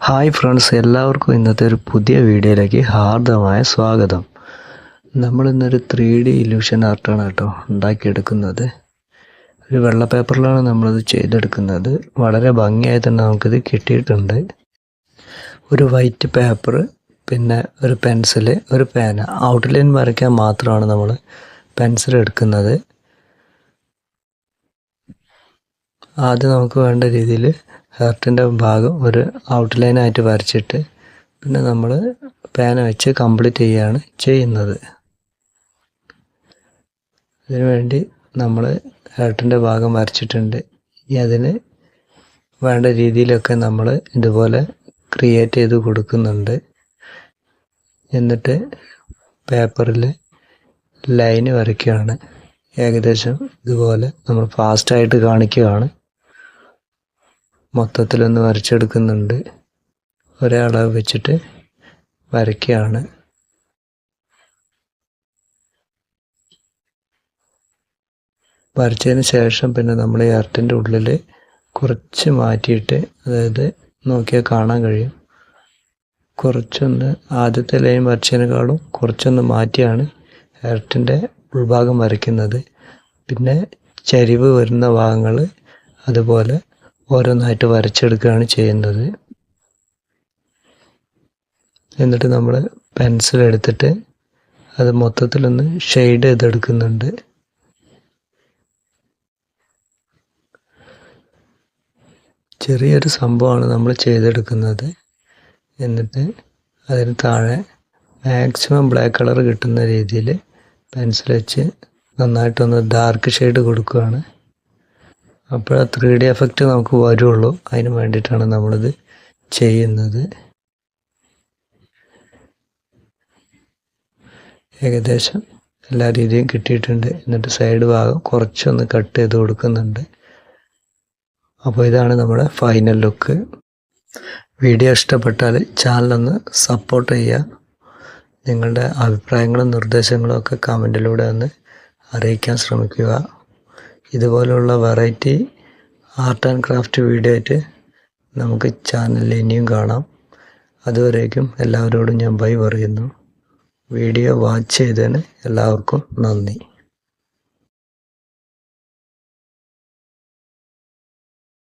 Hi friends, എല്ലാവർക്കും ഇന്നത്തെ ഒരു പുതിയ വീഡിയോയിലേക്ക് ഹാർദമായ സ്വാഗതം. നമ്മളിന്നൊരു 3D ഇല്യൂഷൻ ആർട്ടാണ് കേട്ടോ ഉണ്ടാക്കിയെടുക്കുന്നത്. ഒരു വെള്ള പേപ്പറിലാണ് നമ്മളത് ചെയ്തെടുക്കുന്നത്. വളരെ ഭംഗിയായി തന്നെ നമുക്കിത് കിട്ടിയിട്ടുണ്ട്. ഒരു വൈറ്റ് പേപ്പർ, പിന്നെ ഒരു പെൻസില്, ഒരു പേന. ഔട്ട്ലൈൻ വരയ്ക്കാൻ മാത്രമാണ് നമ്മൾ പെൻസിൽ എടുക്കുന്നത്. ആദ്യം നമുക്ക് വേണ്ട രീതിയിൽ ഹാർട്ടിൻ്റെ ഭാഗം ഒരു ഔട്ട്ലൈനായിട്ട് വരച്ചിട്ട് പിന്നെ നമ്മൾ പേന വെച്ച് കംപ്ലീറ്റ് ചെയ്യുകയാണ് ചെയ്യുന്നത്. അതിനുവേണ്ടി നമ്മൾ ഹാർട്ടിൻ്റെ ഭാഗം വരച്ചിട്ടുണ്ട്. അതിന് വേണ്ട രീതിയിലൊക്കെ നമ്മൾ ഇതുപോലെ ക്രിയേറ്റ് ചെയ്ത് കൊടുക്കുന്നുണ്ട്. എന്നിട്ട് പേപ്പറിൽ ലൈന് വരയ്ക്കുകയാണ്. ഏകദേശം ഇതുപോലെ നമ്മൾ ഫാസ്റ്റായിട്ട് കാണിക്കുകയാണ്. മൊത്തത്തിലൊന്ന് വരച്ചെടുക്കുന്നുണ്ട്. ഒരേ അളവ് വെച്ചിട്ട് വരയ്ക്കുകയാണ്. വരച്ചതിന് ശേഷം പിന്നെ നമ്മൾ ഈ ഹാർട്ടിൻ്റെ ഉള്ളിൽ കുറച്ച് മാറ്റിയിട്ട്, അതായത് നോക്കിയാൽ കാണാൻ കഴിയും, കുറച്ചൊന്ന് ആദ്യത്തെ ലൈൻ വരച്ചതിനേക്കാളും കുറച്ചൊന്ന് മാറ്റിയാണ് ഹാർട്ടിൻ്റെ ഉൾഭാഗം വരയ്ക്കുന്നത്. പിന്നെ ചരിവ് വരുന്ന ഭാഗങ്ങൾ അതുപോലെ ഓരോന്നായിട്ട് വരച്ചെടുക്കുകയാണ് ചെയ്യുന്നത്. എന്നിട്ട് നമ്മൾ പെൻസിൽ എടുത്തിട്ട് അത് മൊത്തത്തിലൊന്ന് ഷെയ്ഡ് ചെയ്തെടുക്കുന്നുണ്ട്. ചെറിയൊരു സംഭവമാണ് നമ്മൾ ചെയ്തെടുക്കുന്നത്. എന്നിട്ട് അതിന് താഴെ മാക്സിമം ബ്ലാക്ക് കളർ കിട്ടുന്ന രീതിയിൽ പെൻസിൽ വെച്ച് നന്നായിട്ടൊന്ന് ഡാർക്ക് ഷെയ്ഡ് കൊടുക്കുകയാണ്. അപ്പോൾ 3D എഫക്റ്റ് നമുക്ക് വരുള്ളൂ. അതിന് വേണ്ടിയിട്ടാണ് നമ്മളിത് ചെയ്യുന്നത്. ഏകദേശം എല്ലാ രീതിയും കിട്ടിയിട്ടുണ്ട്. എന്നിട്ട് സൈഡ് ഭാഗം കുറച്ചൊന്ന് കട്ട് ചെയ്ത് കൊടുക്കുന്നുണ്ട്. അപ്പോൾ ഇതാണ് നമ്മുടെ ഫൈനൽ ലുക്ക്. വീഡിയോ ഇഷ്ടപ്പെട്ടാൽ ചാനലൊന്ന് സപ്പോർട്ട് ചെയ്യുക. നിങ്ങളുടെ അഭിപ്രായങ്ങളും നിർദ്ദേശങ്ങളും ഒക്കെ കമൻറ്റിലൂടെ ഒന്ന് അറിയിക്കാൻ ശ്രമിക്കുക. ഇതുപോലുള്ള variety art and craft video ആയിട്ട് നമുക്ക് ചാനലിൽ ഇനിയും കാണാം. അതുവരേക്കും എല്ലാവരോടും ഞാൻ ബൈ പറയുന്നു. വീഡിയോ വാച്ച് ചെയ്തതിന് എല്ലാവർക്കും നന്ദി.